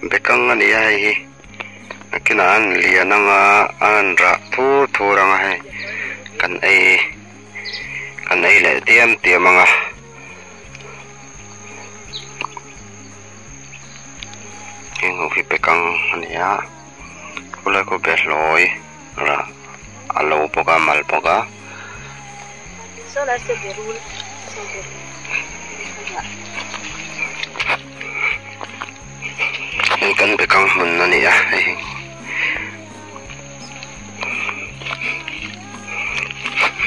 bekang ani ai kina an liananga an ra thu ranga hai kan ai le tiamanga engho hi bekang ania pula ko beloi ra alo poka mal poka so la se berul so kan bekang mun ania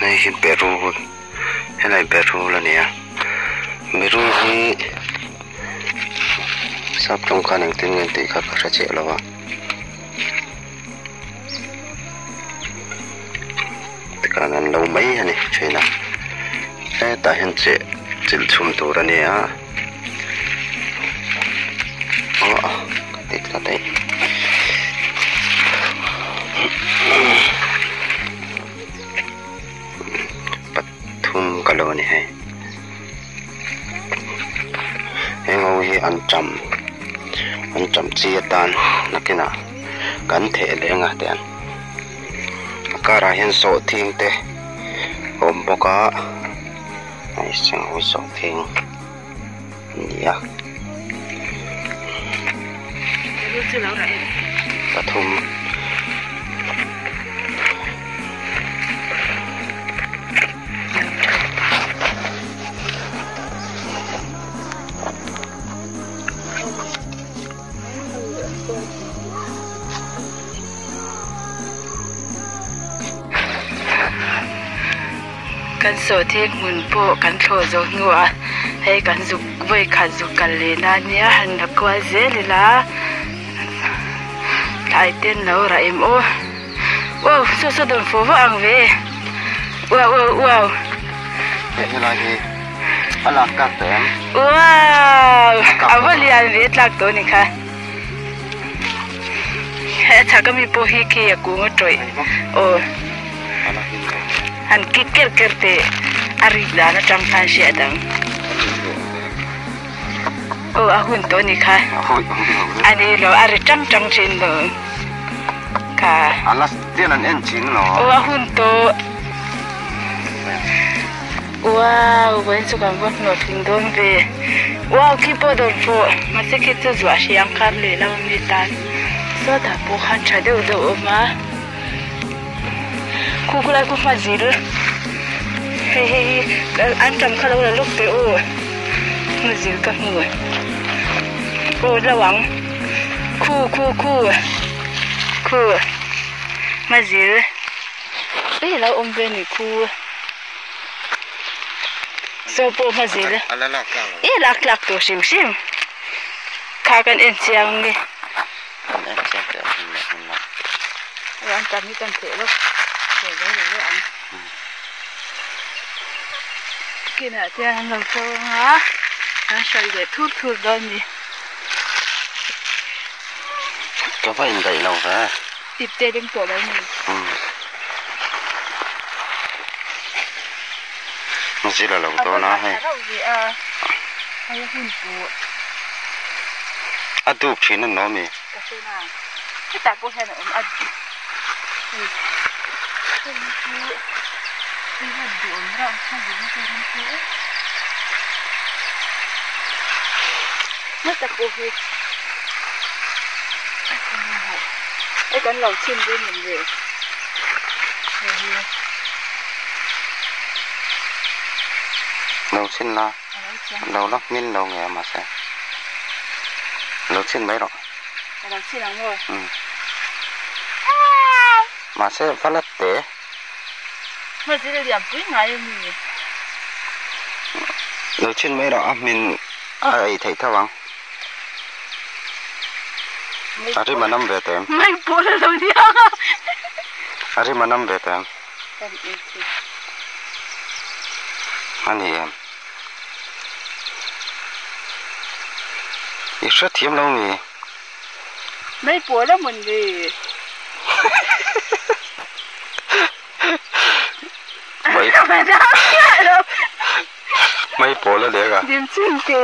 này hi beru helai beru la nia beru hi sắp trong khả năng tin nguyên tỷ khắc ra chế là tất cả là lâu mấy này chơi nào cái tại hiện chế chịu chum tổ ra nè tích là đây bắt thum cả lô này hay em ngồi hi ăn chậm chia tan nó cái nào cắn thể để ngã tiền cả ra hiện sổ thiên te ôm bó cá này sang hồi sổ thiên nhỉ và thum kan so thek mun po kan tho zo ngwa he kan zuk voi kha zuk kal le na nia han na kwa ze la tai ten lo ra em o wow so don fo va ang ve wow thế là gì alak các tem wow avalian ve tlak to ni kha he tha mi po hi ke ku ngotoi o han kiker kerte arida na champan shi adam o ahun to ni kha ani lo ari chang chin lo ka alas tianan en chin lo o ahun to wow wen su kan bon no ting don ve wow kipo don fo ma se ke tu zwa shi yang kar le la mi tan so da po han cha de o ma kukula ku fazil antam kalau la lok pe o mazil ka mu o lawang ku mazil la ombe ni ku so po mazil lak to sim ka kan en chiang ni antam ni kan te lo rồi anh kia nè thì anh làm sao hả anh xoay để thuốc đó nhỉ có phải in đầy lâu ra tiếp tê đến tổ đấy nhỉ nó chỉ là lâu to nó hay hay là hun phụ tu chỉ nó mì cái tạc của anh ăn mất tập cô hết cái con lẩu chim bên mình về lẩu xin là lẩu lắm min lẩu nghe mà sao lẩu xin mấy rồi lẩu xin lắm rồi mà sẽ phát lát té mà chỉ là điểm cuối ngày mình lẩu xin mấy đó mình ai thấy thao không ari mà năm về tem mấy bố là đâu đi ari mà năm về tem anh em ít rất hiếm lâu nhỉ mấy bố là mình gì mấy bố là đẹp à điểm xin kì